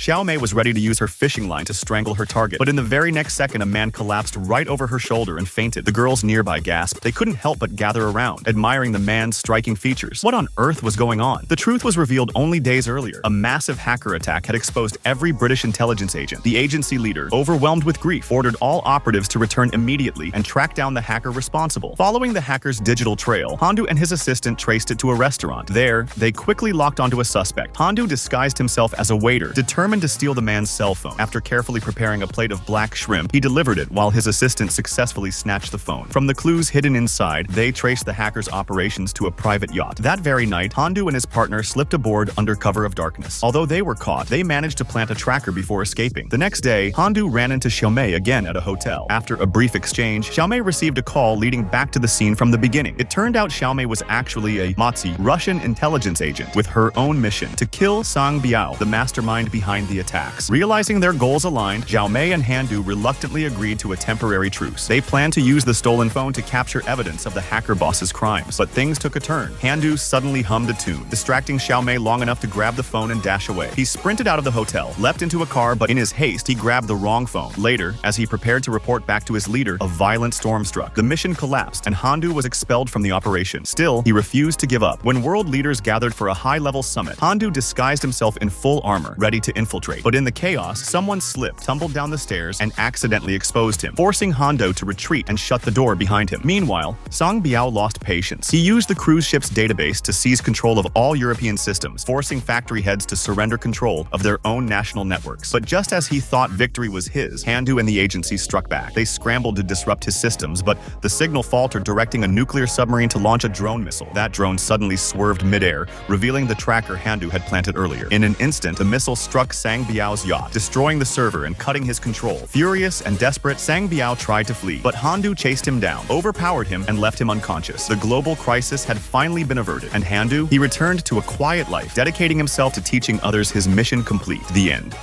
Xiao Mei was ready to use her fishing line to strangle her target, but in the very next second a man collapsed right over her shoulder and fainted. The girls nearby gasped. They couldn't help but gather around, admiring the man's striking features. What on earth was going on? The truth was revealed only days earlier. A massive hacker attack had exposed every British intelligence agent. The agency leader, overwhelmed with grief, ordered all operatives to return immediately and track down the hacker responsible. Following the hacker's digital trail, Handu and his assistant traced it to a restaurant. There, they quickly locked onto a suspect. Handu disguised himself as a waiter, determined to steal the man's cell phone. After carefully preparing a plate of black shrimp, he delivered it while his assistant successfully snatched the phone. From the clues hidden inside, they traced the hacker's operations to a private yacht. That very night, Handu and his partner slipped aboard under cover of darkness. Although they were caught, they managed to plant a tracker before escaping. The next day, Handu ran into Xiao Mei again at a hotel. After a brief exchange, Xiao Mei received a call leading back to the scene from the beginning. It turned out Xiao Mei was actually a Matsi, Russian intelligence agent, with her own mission to kill Sang Biao, the mastermind behind the attacks. Realizing their goals aligned, Xiao Mei and Handu reluctantly agreed to a temporary truce. They planned to use the stolen phone to capture evidence of the hacker boss's crimes. But things took a turn. Handu suddenly hummed a tune, distracting Xiao Mei long enough to grab the phone and dash away. He sprinted out of the hotel, leapt into a car, but in his haste, he grabbed the wrong phone. Later, as he prepared to report back to his leader, a violent storm struck. The mission collapsed, and Handu was expelled from the operation. Still, he refused to give up. When world leaders gathered for a high-level summit, Handu disguised himself in full armor, ready to infiltrate. But in the chaos, someone slipped, tumbled down the stairs, and accidentally exposed him, forcing Handu to retreat and shut the door behind him. Meanwhile, Sang Biao lost patience. He used the cruise ship's database to seize control of all European systems, forcing factory heads to surrender control of their own national networks. But just as he thought victory was his, Handu and the agency struck back. They scrambled to disrupt his systems, but the signal faltered, directing a nuclear submarine to launch a drone missile. That drone suddenly swerved midair, revealing the tracker Handu had planted earlier. In an instant, the missile struck Sang Biao's yacht, destroying the server and cutting his control. Furious and desperate, Sang Biao tried to flee, but Handu chased him down, overpowered him, and left him unconscious. The global crisis had finally been averted, and Handu, he returned to a quiet life, dedicating himself to teaching others his mission complete. The end.